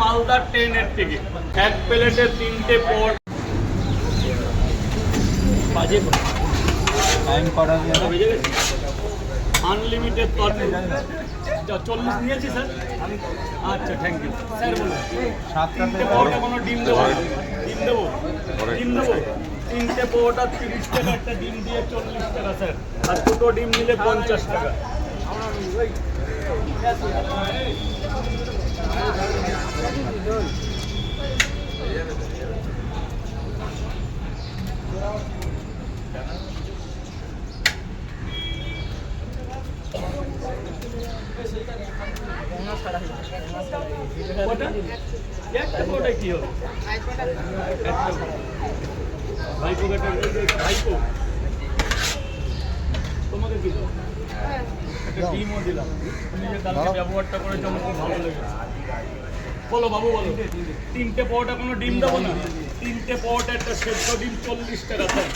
মালদার ট্রেনের টিকিট। এক প্লেটে 3টে পদ। বাজে টাইম করা বেজে গেছে। আনলিমিটেড তরকারি 40 নিয়েছি স্যার। আচ্ছা, থ্যাংক ইউ স্যার। বলুন 3টে পরোটা কোনো ডিম দেবো? ডিম দেবো, ডিম দেবো। 3টে পরোটা 30 টাকা, একটা ডিম দিয়ে 40 টাকা স্যার। আর দুটো ডিম নিলে 50 টাকা। একটা পরোটা কি হবে? ভাইপো ভাইপো তোমাকে কি দেবো? একটা ডিমও দিলাম। তুমি যে কালকে ব্যবহারটা করেছো আমার খুব ভালো লেগেছে। বলো বাবু, বলো 3টে পরোটা কোনো ডিম দেবো না? 3টে পরোটা, একটা সেদ্ধ ডিম 40 টাকা স্যার।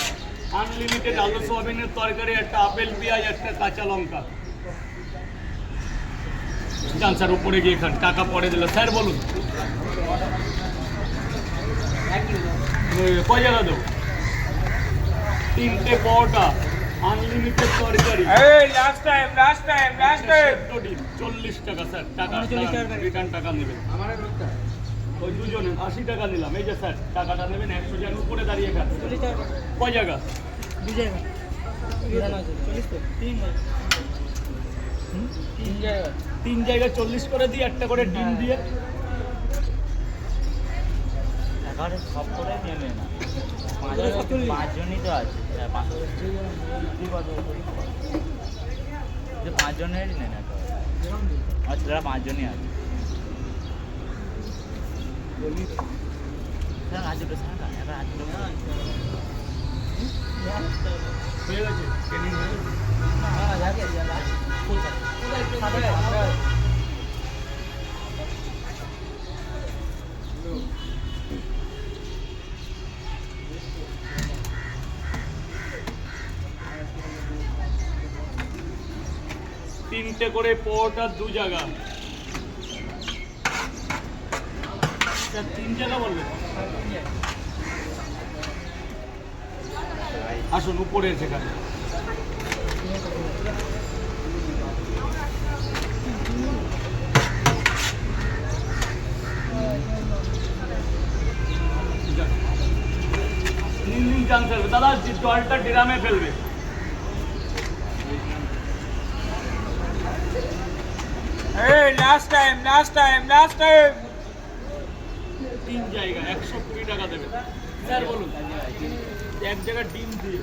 আনলিমিটেড আলু সোয়াবিনের তরকারি, একটা আপেল পেঁয়াজ, একটা কাঁচা লঙ্কা। যান স্যার, উপরে গিয়ে খান, টাকা পরে দিল। স্যার বলুন কয় জায়গা দেবো? 3টে পরোটা, আনলিমিটেড তরকারি, সেদ্ধ ডিম 40 টাকা স্যার। টাকা রিটার্ন টাকা নেবেন। ওই দুজনে 80 টাকা নিলাম। এই যে স্যার টাকাটা নেবেন। 100 জন উপরে দাঁড়িয়ে খান। কয় জায়গা? 2 জায়গা। 3 জায়গায় 40 করে দিই, একটা করে ডিম দিয়ে। সব করে নেবে না, 5 জনই তো আছে। 5 জনেরই নেন। আচ্ছা, 5 জনই আছে। হয়ে গেছে ট্রেনিং হয়ে গেছে। 3টে করে পরোটা 2 জায়গা। 3 জায়গা বলবেন? আসুন উপরে সেখানে। যান স্যার। দাদা জলটা ড্রামে ফেলবে। লাস্ট টাইম 3 জায়গা 120 টাকা দেবে স্যার। বলুন এক জায়গা ডিম দিয়ে।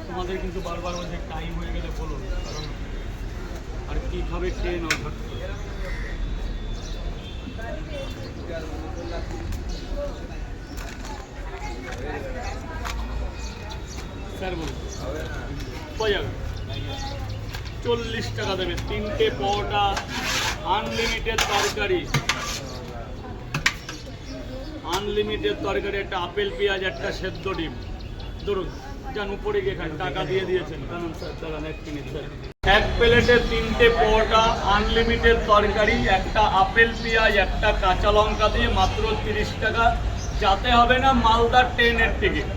তোমাদের কিন্তু বারবার বলছে টাইম হয়ে গেলে বলুন, কারণ আর কি খাবে খেয়ে নাও। স্যার বলুন কয় জায়গা? 40 টাকা দেবে। 3টে পরোটা, আনলিমিটেড তরকারি, একটা আপেল পেঁয়াজ, একটা সেদ্ধ ডিম। ধরুন যান উপরে গিয়ে খান, টাকা দিয়ে দিয়েছেন। কারণ স্যার চালান 1 মিনিট স্যার। এক প্লেটে 3টে পরোটা, আনলিমিটেড তরকারি, একটা আপেল পেঁয়াজ, একটা কাঁচা লঙ্কা দিয়ে মাত্র 30 টাকা। যাতে হবে না মালদার ট্রেনের টিকিট।